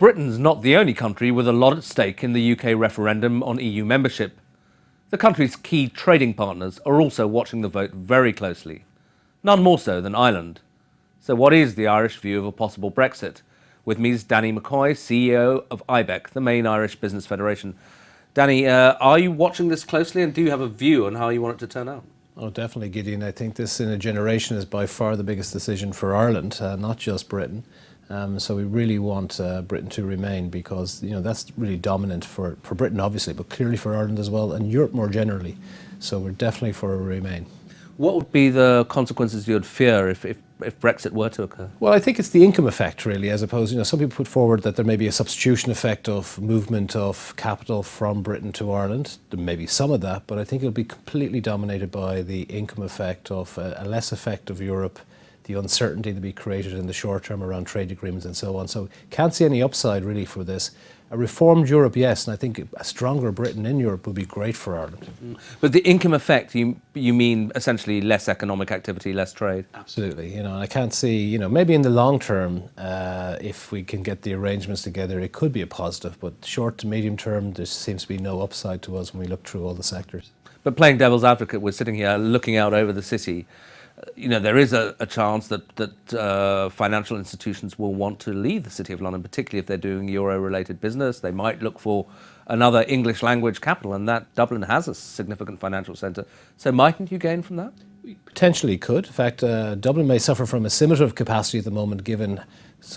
Britain's not the only country with a lot at stake in the UK referendum on EU membership. The country's key trading partners are also watching the vote very closely, none more so than Ireland. So what is the Irish view of a possible Brexit? With me is Danny McCoy, CEO of Ibec, the main Irish business federation. Danny, are you watching this closely, and do you have a view on how you want it to turn out? Oh, definitely, Gideon. I think this in a generation is by far the biggest decision for Ireland, not just Britain. So we really want Britain to remain, because that's really dominant for Britain, obviously, but clearly for Ireland as well, and Europe more generally. So we're definitely for a remain. What would be the consequences you'd fear if Brexit were to occur? Well, I think it's the income effect, really, as opposed, some people put forward that there may be a substitution effect of movement of capital from Britain to Ireland. There may be some of that, but I think it'll be completely dominated by the income effect of a less effective Europe, the uncertainty to be created in the short term around trade agreements and so on. So can't see any upside really for this. A reformed Europe, yes, and I think a stronger Britain in Europe would be great for Ireland. But the income effect, you mean essentially less economic activity, less trade? Absolutely, and I can't see, maybe in the long term, if we can get the arrangements together, it could be a positive, but short to medium term, there seems to be no upside to us when we look through all the sectors. But playing devil's advocate, we're sitting here looking out over the city. There is a chance that financial institutions will want to leave the City of London, particularly if they're doing euro-related business. They might look for another English language capital, and that Dublin has a significant financial centre. So mightn't you gain from that? We potentially could. In fact, Dublin may suffer from a similar capacity at the moment, given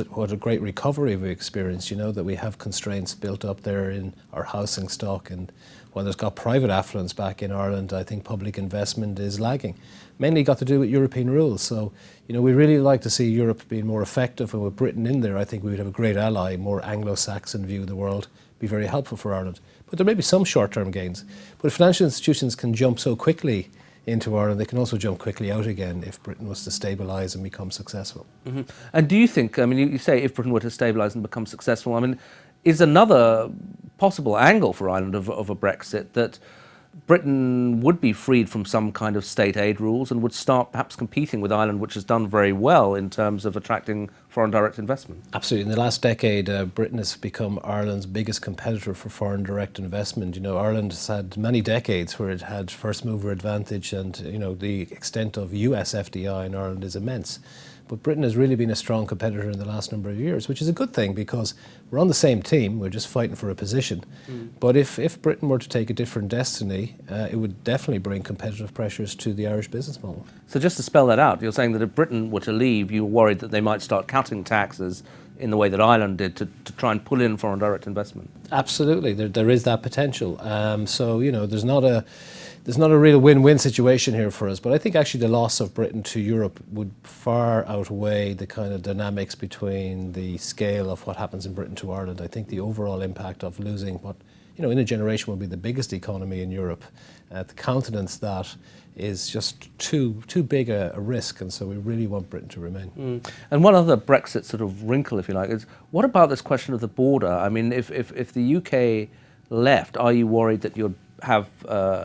what a great recovery we've experienced. That we have constraints built up there in our housing stock, and while there's got private affluence back in Ireland, I think public investment is lagging. Mainly got to do with European rules. So, we really like to see Europe being more effective, and with Britain in there, I think we would have a great ally, more Anglo-Saxon view of the world, be very helpful for Ireland. But there may be some short-term gains. But if financial institutions can jump so quickly into Ireland, they can also jump quickly out again if Britain was to stabilise and become successful. Mm-hmm. And do you think, you say if Britain were to stabilise and become successful, is another possible angle for Ireland of a Brexit that Britain would be freed from some kind of state aid rules and would start perhaps competing with Ireland, which has done very well in terms of attracting foreign direct investment? Absolutely. In the last decade, Britain has become Ireland's biggest competitor for foreign direct investment. Ireland has had many decades where it had first mover advantage, and the extent of US FDI in Ireland is immense. But Britain has really been a strong competitor in the last number of years, which is a good thing, because we're on the same team, we're just fighting for a position. But if Britain were to take a different destiny, it would definitely bring competitive pressures to the Irish business model. So just to spell that out, you're saying that if Britain were to leave, you're worried that they might start cutting taxes in the way that Ireland did to try and pull in foreign direct investment? Absolutely, there is that potential. So, there's not a real win-win situation here for us, but I think actually the loss of Britain to Europe would far outweigh the kind of dynamics between the scale of what happens in Britain to Ireland. I think the overall impact of losing what, in a generation will be the biggest economy in Europe, the continent's that is just too big a risk, and so we really want Britain to remain. And one other Brexit sort of wrinkle, if you like, is what about this question of the border? If the UK left, are you worried that you'd have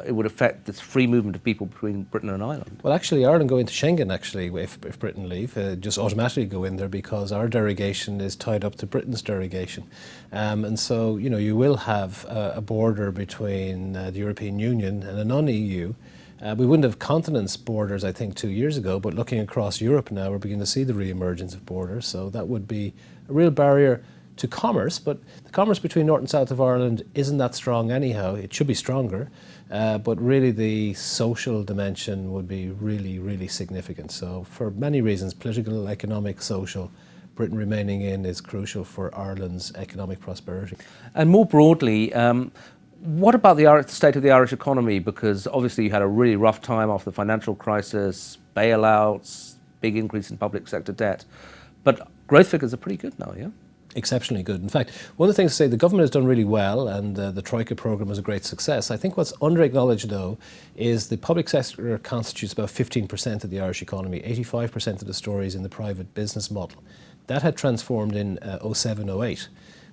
it would affect this free movement of people between Britain and Ireland? Well, actually, Ireland go into Schengen, actually, if Britain leave, just automatically go in there, because our derogation is tied up to Britain's derogation. And so, you will have a border between the European Union and a non-EU. We wouldn't have continents borders, I think, 2 years ago, but looking across Europe now, we're beginning to see the re-emergence of borders. So that would be a real barrier to commerce, but the commerce between North and South of Ireland isn't that strong anyhow. It should be stronger, but really the social dimension would be really, really significant. So for many reasons, political, economic, social, Britain remaining in is crucial for Ireland's economic prosperity. And more broadly, what about the state of the Irish economy? Because obviously you had a really rough time after the financial crisis, bailouts, big increase in public sector debt, but growth figures are pretty good now, yeah? Exceptionally good. In fact, one of the things to say, the government has done really well, and the Troika programme was a great success. I think what's under-acknowledged, though, is the public sector constitutes about 15% of the Irish economy. 85% of the story is in the private business model. That had transformed in 07-08.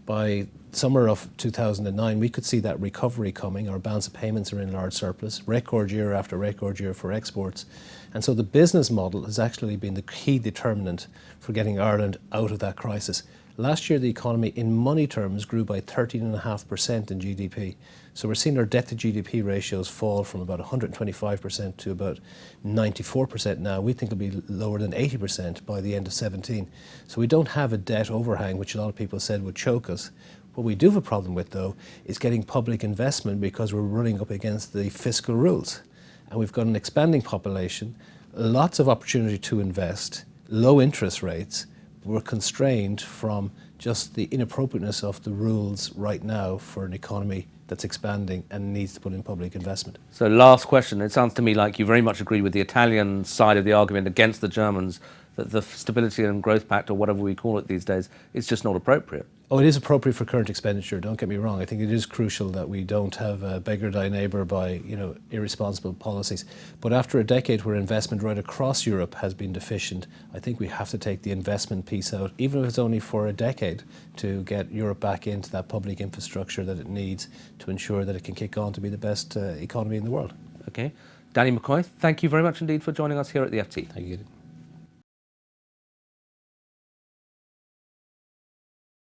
By summer of 2009, we could see that recovery coming. Our balance of payments are in large surplus, record year after record year for exports. And so the business model has actually been the key determinant for getting Ireland out of that crisis. Last year, the economy in money terms grew by 13.5% in GDP. So we're seeing our debt to GDP ratios fall from about 125% to about 94% now. We think it'll be lower than 80% by the end of 17. So we don't have a debt overhang, which a lot of people said would choke us. What we do have a problem with, though, is getting public investment because we're running up against the fiscal rules. And we've got an expanding population, lots of opportunity to invest, low interest rates. We're constrained from just the inappropriateness of the rules right now for an economy that's expanding and needs to put in public investment. So last question, it sounds to me like you very much agree with the Italian side of the argument against the Germans, that the Stability and Growth Pact, or whatever we call it these days, is just not appropriate. Oh, it is appropriate for current expenditure, don't get me wrong. I think it is crucial that we don't have a beggar thy neighbour by, irresponsible policies. But after a decade where investment right across Europe has been deficient, I think we have to take the investment piece out, even if it's only for a decade, to get Europe back into that public infrastructure that it needs to ensure that it can kick on to be the best economy in the world. Okay. Danny McCoy, thank you very much indeed for joining us here at the FT. Thank you.